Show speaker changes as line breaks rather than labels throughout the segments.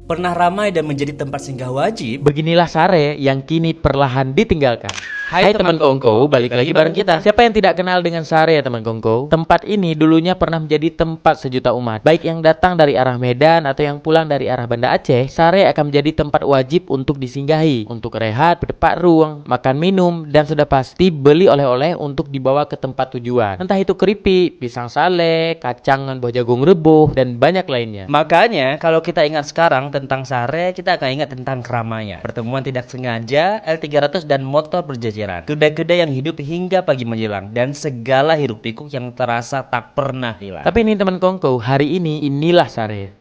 pernah ramai dan menjadi tempat singgah wajib.
Beginilah Sare yang kini perlahan ditinggalkan. Hai teman Kongko, balik lagi bareng kita. Siapa yang tidak kenal dengan Sare ya teman Kongko? Tempat ini dulunya pernah menjadi tempat sejuta umat. Baik yang datang dari arah Medan atau yang pulang dari arah Banda Aceh, Sare akan menjadi tempat wajib untuk disinggahi, untuk rehat, berdepak ruang, makan minum, dan sudah pasti beli oleh-oleh untuk dibawa ke tempat tujuan. Entah itu keripik, pisang sale, kacangan buah jagung rebus, dan banyak lainnya.
Makanya kalau kita ingat sekarang tentang Sare, kita akan ingat tentang keramaian, pertemuan tidak sengaja, L300 dan motor berjejeran, kedai-kedai yang hidup hingga pagi menjelang, dan segala hiruk pikuk yang terasa tak pernah hilang.
Tapi ini teman Kongko, hari ini inilah Sare.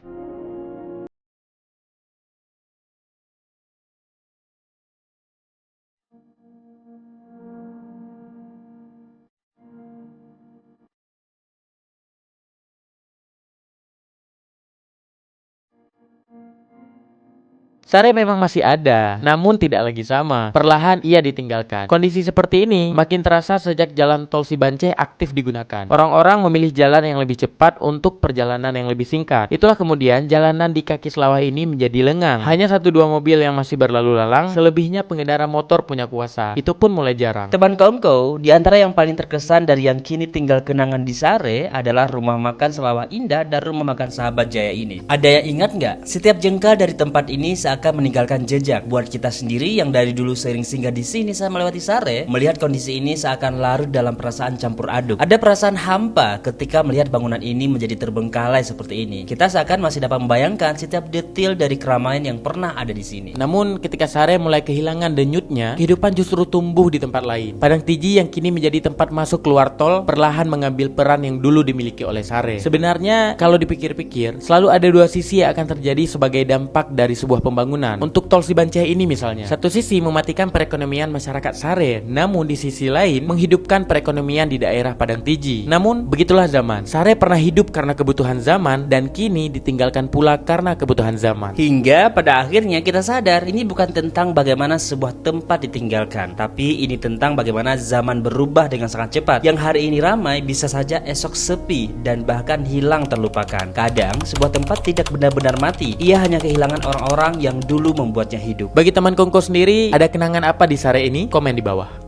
Sare memang masih ada, namun tidak lagi sama. Perlahan ia ditinggalkan. Kondisi seperti ini makin terasa sejak jalan tol Cibanceh aktif digunakan. Orang-orang memilih jalan yang lebih cepat untuk perjalanan yang lebih singkat. Itulah kemudian jalanan di kaki Selawah ini menjadi lengang. Hanya 1-2 mobil yang masih berlalu lalang, selebihnya pengendara motor punya kuasa. Itu pun mulai jarang.
Teman Kongko, di antara yang paling terkesan dari yang kini tinggal kenangan di Sare adalah rumah makan Selawah Indah dan rumah makan Sahabat Jaya ini. Ada yang ingat nggak? Setiap jengkal dari tempat ini akan meninggalkan jejak. Buat kita sendiri yang dari dulu sering singgah di sini saat melewati Sare, melihat kondisi ini seakan larut dalam perasaan campur aduk. Ada perasaan hampa ketika melihat bangunan ini menjadi terbengkalai seperti ini. Kita seakan masih dapat membayangkan setiap detail dari keramaian yang pernah ada di sini.
Namun ketika Sare mulai kehilangan denyutnya, kehidupan justru tumbuh di tempat lain. Padang Tiji yang kini menjadi tempat masuk keluar tol perlahan mengambil peran yang dulu dimiliki oleh Sare. Sebenarnya kalau dipikir-pikir, selalu ada dua sisi yang akan terjadi sebagai dampak dari sebuah pembangunan. Untuk tol Cibanceh ini misalnya, satu sisi mematikan perekonomian masyarakat Sare, namun di sisi lain menghidupkan perekonomian di daerah Padang Tiji. Namun begitulah zaman. Sare pernah hidup karena kebutuhan zaman dan kini ditinggalkan pula karena kebutuhan zaman.
Hingga pada akhirnya kita sadar ini bukan tentang bagaimana sebuah tempat ditinggalkan, tapi ini tentang bagaimana zaman berubah dengan sangat cepat. Yang hari ini ramai bisa saja esok sepi dan bahkan hilang terlupakan. Kadang sebuah tempat tidak benar-benar mati, ia hanya kehilangan orang-orang yang dulu membuatnya hidup.
Bagi teman Kongko sendiri, ada kenangan apa di Sare ini? Komen di bawah.